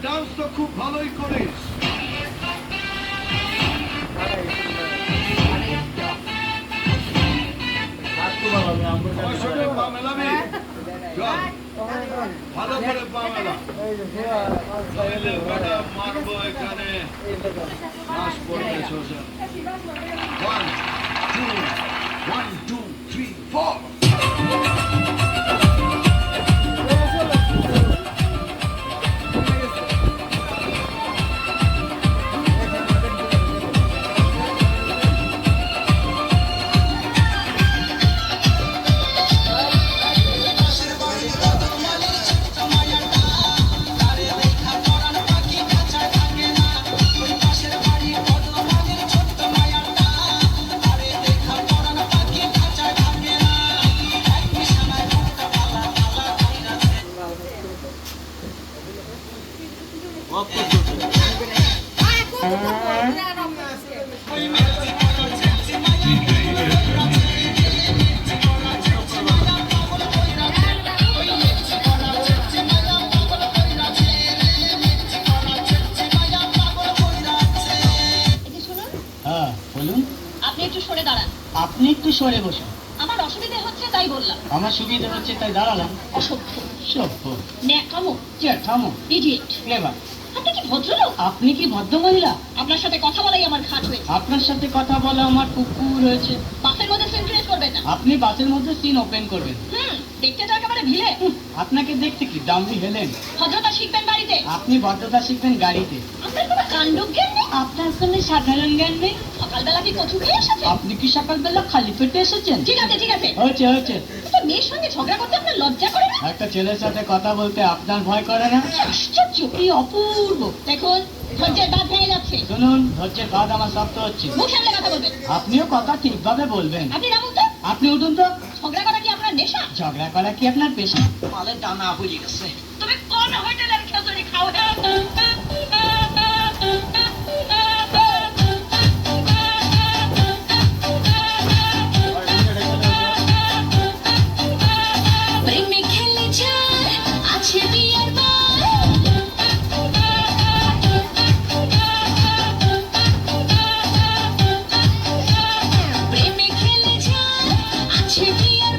Dance তো খুব ভালোই করিস। পা মেলাবি, ভালো করে পা মেলা। মারবো এখানে, নাচ করবে সোজা। 1 2 3 4। আপনি একটু সরে বসুন। আমার অসুবিধা হচ্ছে তাই বললাম। আমার সুবিধা হচ্ছে তাই দাঁড়ালাম। অসভ্য, সভ্য, ন্যাকামো, চ্যাঠামো, ইডিয়েট। ক্লেভার। আপনি কি ভদ্রলোক? আপনি কি ভদ্র মহিলা? আপনার সাথে কথা বলাই আমার ঘাট হয়েছে। আপনার সাথে কথা বলা আমার কুকুর হয়েছে। বাসের মধ্যে সিন ক্রিয়েট করবেন না। আপনি বাসের মধ্যে সিন ওপেন করবেন। দেখতে তো একেবারে ভিলে। আপনাকে দেখতে কি ডাম্বি হেলেন? ভদ্রতা শিখবেন বাড়িতে। আপনি ভদ্রতা শিখবেন গাড়িতে। আপনার কোনো কাণ্ডজ্ঞান নেই। আপনার কোনো সাধারণ জ্ঞান নেই। সকালবেলা কি কচু খেয়ে এসেছেন? আপনি কি সকালবেলা খালি পেটে এসেছেন? ঠিক আছে ঠিক আছে, হয়েছে হয়েছে। একটা মেয়ের সঙ্গে ঝগড়া করতে আপনার লজ্জা করে না? একটা ছেলের সাথে কথা বলতে আপনার ভয় করে না? কি আশ্চর্য, কি অপূর্ব। দেখুন ধৈর্যের বাঁধ ভেঙে যাচ্ছে। শুনুন, ধৈর্যের বাদ আমার শক্ত হচ্ছে। মুখ সামলে কথা বলবেন। আপনিও কথা ঠিকভাবে বলবেন। আপনি নামুন তো। আপনি উঠুন তো। ঝগড়া করা কি আপনার নেশা? ঝগড়া করা কি আপনার পেশা? মালের ডানা হয়ে গেছে। তুমি কোন হোটেলের খেজুরি খাও? প্রেমে খেলে যায় আছে বিয়ের প্রেমে খেলে যায় আছে বিয়ের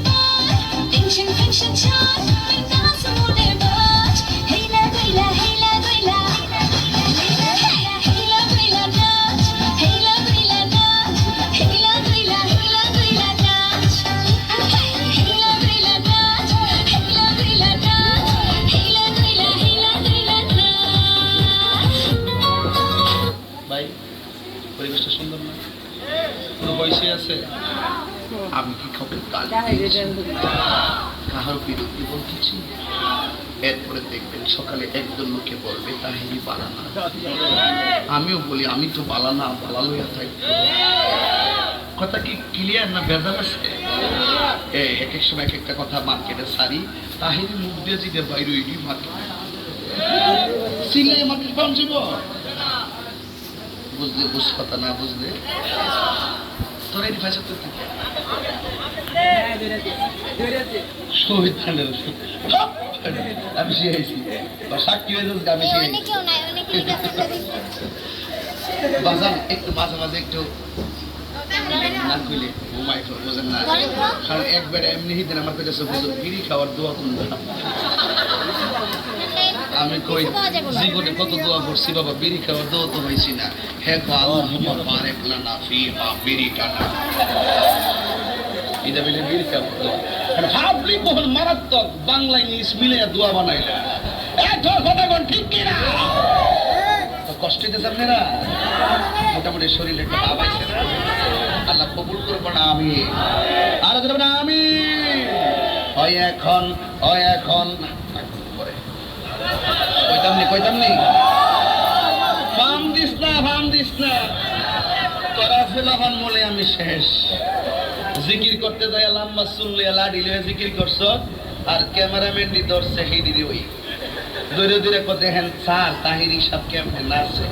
টেনশন টেনশন ছাড় বিন্দাস মনে বাজ হেলা গইলা হেলা গইলা নাচ হেলা গইলা নাচ হেলা গইলা নাচ হেলা গইলা নাচ হেলা গইলা নাচ হেলা গইলা নাচ। ভাই, পরিবেশটা সুন্দর না? কোনো বয়সে আছে? আমি কি খবর কাহার বিরুদ্ধে বলতেছি? এরপরে দেখবেন সকালে একজন লোকে বলবে তাহিরি বালানা। আমিও বলি আমি তো বালানা, বালা লইয়া থাকবো। কথা কি ক্লিয়ার না ভেজাল আছে? এক এক সময় এক একটা কথা মার্কেটে সারি তাহিরি মুখ দিয়ে জিতে বাইরে ওই মার্কেট সিলে মার্কেট পাম যাব। বুঝলে বুঝ কথা না বুঝলে তোর এই ভাষা তো আমি শিখাইছি বা সাক্ষী হয়ে যাচ্ছে আমি বাজান একটু মাঝে মাঝে একটু না খুলে ঘুমাই বোঝেন না, কারণ একবারে এমনি হিতেন আমার কাছে বুঝুন বিড়ি খাওয়ার দোয়া কোন আমি কই জীবনে কত দোয়া করছি বাবা, বিড়ি খাওয়ার দোয়া তো হয়েছি না। হ্যাঁ আল্লাহুম্মা বারিক লানা ফিমা বিড়ি টানা এটা বলে বিড়ি খাওয়ার দোয়া। ভাবলি কখন মারাত্মক বাংলা ইংলিশ মিলে দোয়া বানাইলা। কথা কোন ঠিক কিনা? কষ্ট দিতে আপনারা মোটামুটি শরীরে একটা ভাব আছে না? আল্লাহ কবুল করবো না আমি আর না আমি হয় এখন কইতাম নি ফার্ম দিস না তোরা ফেলাফান বলে আমি শেষ। জিকির করতে যাই লম্বা চুল্লে লাডি লয়ে জিকির করছ আর ক্যামেরাম্যান দি ধরছে হিডি দি ওই ধরে ধরে দেখেন স্যার তাহিরি সব কেমন নাচে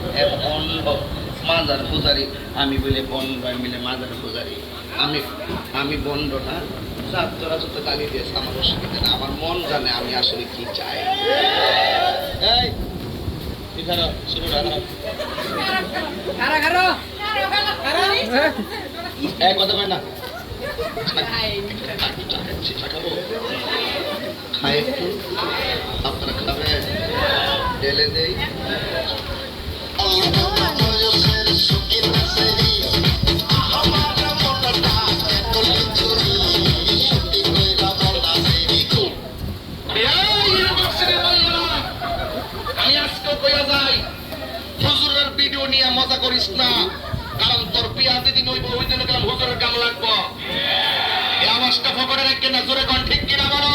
বন্ধ মাজার পূজারি। আমি বলে বন্ধ মিলে মাজার পূজারি আমি বন্ধ না স্যার তোরা যত গালি দিয়েছে আমার অসুবিধা না, আমার মন জানে আমি আসলে কি চাই। এই খারো শুরুটা খারো এক কথা কয় না খাবো খাই একটু আপনারা খাবেন ঢেলে দেই আমি আজকে কইয়া যাই হুজুরের ভিডিও নিয়ে মজা করিস না কারণ তোর বিয়া যেদিন হইব ওই দিন গেলাম হুজুরের কাম লাগবো এই আওয়াজটা ফকরে রাখ কিনা জোরে কন ঠিক কিনা বলো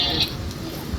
ঠিক